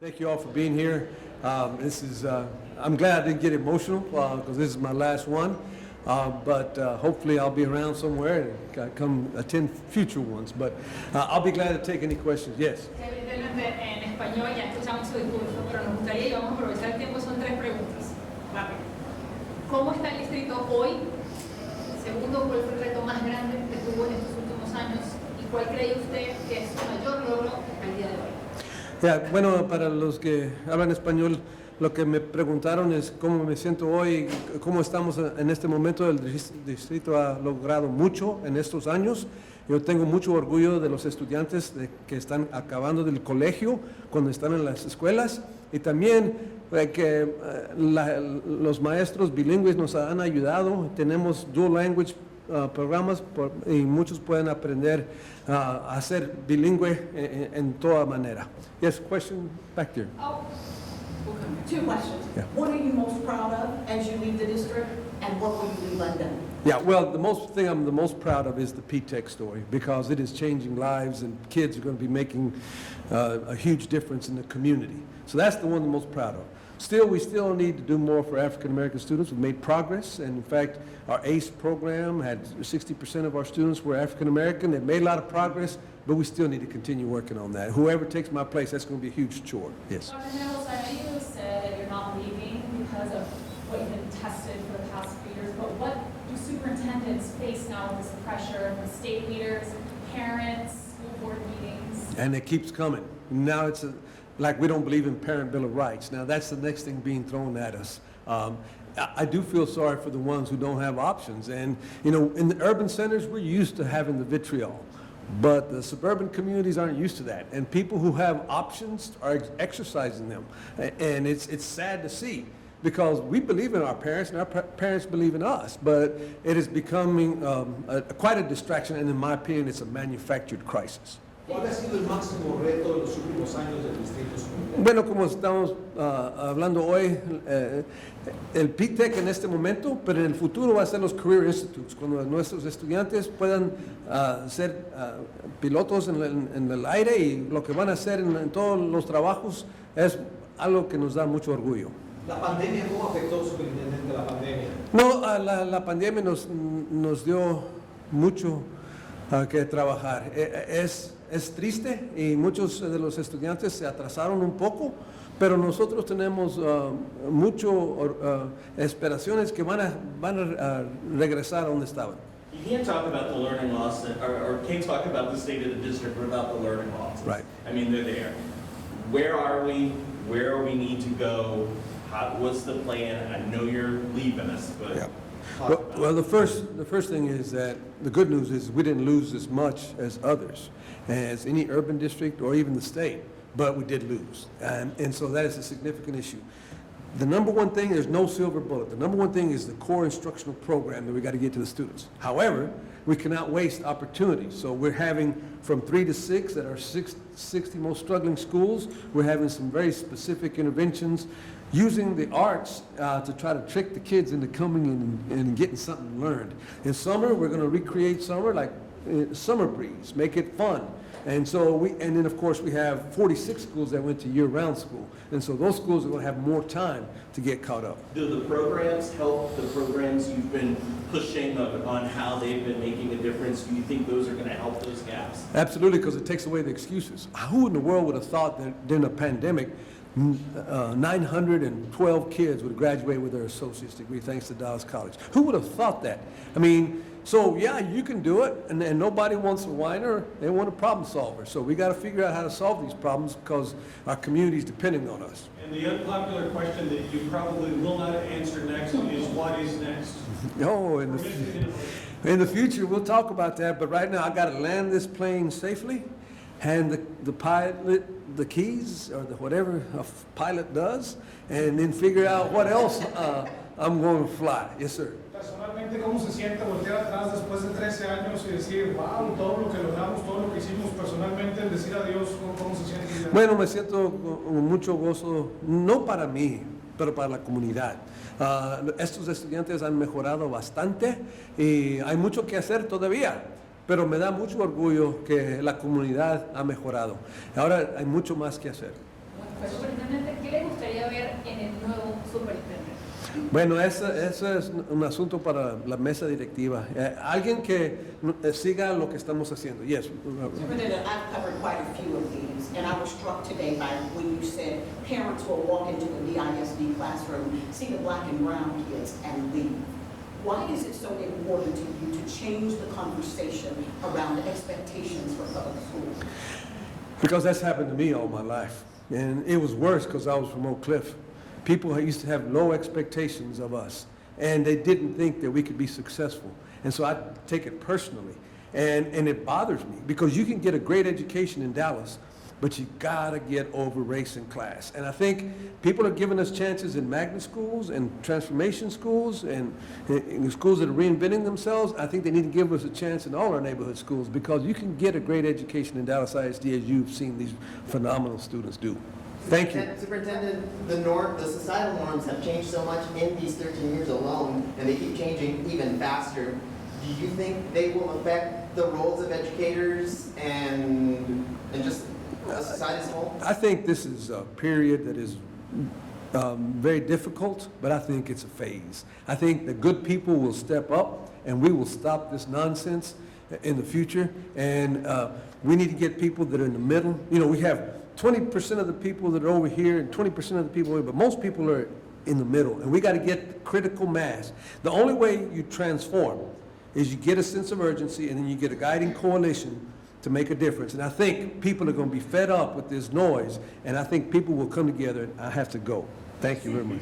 Thank you all for being here. I'm glad I didn't get emotional because this is my last one. But hopefully I'll be around somewhere and come attend future ones. But I'll be glad to take any questions. Yes. Evidentemente en español ya escuchamos su discurso, pero nos gustaría, y vamos a aprovechar el tiempo, son 3 preguntas. Rápido. ¿Cómo está el distrito hoy? Segundo, ¿cuál fue el reto más grande que tuvo en estos últimos años? ¿Y cuál cree usted que es su mayor logro al día de hoy? Bueno, para los que hablan español, lo que me preguntaron es cómo me siento hoy, cómo estamos en este momento. El distrito ha logrado mucho en estos años. Yo tengo mucho orgullo de los estudiantes que están acabando del colegio, cuando están en las escuelas, y también que los maestros bilingües nos han ayudado. Tenemos dual language programas y muchos pueden aprender a ser bilingüe en toda manera. Yes, question back there. Oh, okay. 2 questions. Yeah. What are you most proud of as you leave the district, and what will you leave undone? Yeah, well, the thing I'm the most proud of is the P-TECH story, because it is changing lives and kids are going to be making a huge difference in the community. So that's the one I'm most proud of. We still need to do more for African American students. We've made progress, and in fact, our ACE program had 60% of our students were African American. They've made a lot of progress, but we still need to continue working on that. Whoever takes my place, that's going to be a huge chore. Yes. Dr. Nichols, I know you said that you're not leaving because of what you've been tested for the past few years, but what do superintendents face now with this pressure from state leaders, parents, school board meetings? And it keeps coming. Now it's like we don't believe in Parent Bill of Rights. Now that's the next thing being thrown at us. I do feel sorry for the ones who don't have options. And, you know, in the urban centers, we're used to having the vitriol. But the suburban communities aren't used to that. And people who have options are exercising them. And it's sad to see, because we believe in our parents and our parents believe in us. But it is becoming quite a distraction, and in my opinion, it's a manufactured crisis. ¿Cuál ha sido el máximo reto de los últimos años del Distrito Sur? Bueno, como estamos hablando hoy, el P-TECH en este momento, pero en el futuro va a ser los Career Institutes, cuando nuestros estudiantes puedan ser pilotos en el aire, y lo que van a hacer en todos los trabajos es algo que nos da mucho orgullo. ¿La pandemia cómo afectó, superintendente, la pandemia? No, la pandemia nos dio mucho que trabajar. Es triste, y muchos de los estudiantes se atrasaron un poco, pero nosotros tenemos mucho esperaciones que van a regresar a donde estaban. You can't talk about the learning loss, or can't talk about the state of the district without the learning loss. Right. I mean, they're there. Where are we? Where we need to go? What's the plan? I know you're leaving us, but Yeah. talk about Well, it. the first thing is that the good news is we didn't lose as much as others, as any urban district or even the state, but we did lose. And so that is a significant issue. The number one thing, there's no silver bullet. The number one thing is the core instructional program that we got to get to the students. However, we cannot waste opportunities. So we're having from 3 to 6 at our 60 most struggling schools, we're having some very specific interventions using the arts to try to trick the kids into coming in and getting something learned. In summer, we're going to recreate summer like Summer Breeze, make it fun. And so and then of course we have 46 schools that went to year-round school. And so those schools are going to have more time to get caught up. Do the programs help, the programs you've been pushing on how they've been making a difference? Do you think those are going to help those gaps? Absolutely, because it takes away the excuses. Who in the world would have thought that during a pandemic, 912 kids would graduate with their associate's degree thanks to Dallas College? Who would have thought that? I mean, so yeah, you can do it, and nobody wants a whiner, they want a problem solver. So we got to figure out how to solve these problems, because our community is depending on us. And the unpopular question that you probably will not answer next is, what is next? Oh, in the future, we'll talk about that, but right now I got to land this plane safely, hand the pilot the keys, or whatever a pilot does, and then figure out what else I'm going to fly. Yes, sir. Personalmente, ¿cómo se siente voltear atrás después de 13 años y decir, wow, todo lo que logramos, todo lo que hicimos personalmente, el decir adiós, ¿cómo se siente? Bueno, me siento con mucho gozo, no para mí, pero para la comunidad. Estos estudiantes han mejorado bastante y hay mucho que hacer todavía, pero me da mucho orgullo que la comunidad ha mejorado. Ahora hay mucho más que hacer. Superintendente, en el nuevo superintendente? Bueno, eso es un asunto para la mesa directiva. Alguien que siga lo que estamos haciendo. Yes. Superintendent, I've covered quite a few of these, and I was struck today by when you said parents will walk into the ISD classroom, see the black and brown kids, and leave. Why is it so important to you to change the conversation around expectations for public schools? Because that's happened to me all my life. And it was worse because I was from Oak Cliff. People used to have low expectations of us, and they didn't think that we could be successful. And so I take it personally. And it bothers me because you can get a great education in Dallas, but you gotta get over race and class. And I think people are giving us chances in magnet schools and transformation schools and in schools that are reinventing themselves. I think they need to give us a chance in all our neighborhood schools because you can get a great education in Dallas ISD as you've seen these phenomenal students do. Thank you. Superintendent, the societal norms have changed so much in these 13 years alone, and they keep changing even faster. Do you think they will affect the roles of educators and just society as a whole? I think this is a period that is very difficult, but I think it's a phase. I think the good people will step up and we will stop this nonsense in the future. And we need to get people that are in the middle. You know, we have 20% of the people that are over here and 20% of the people over here, but most people are in the middle. And we got to get critical mass. The only way you transform is you get a sense of urgency and then you get a guiding coalition to make a difference. And I think people are going to be fed up with this noise, and I think people will come together, and I have to go. Thank you very much.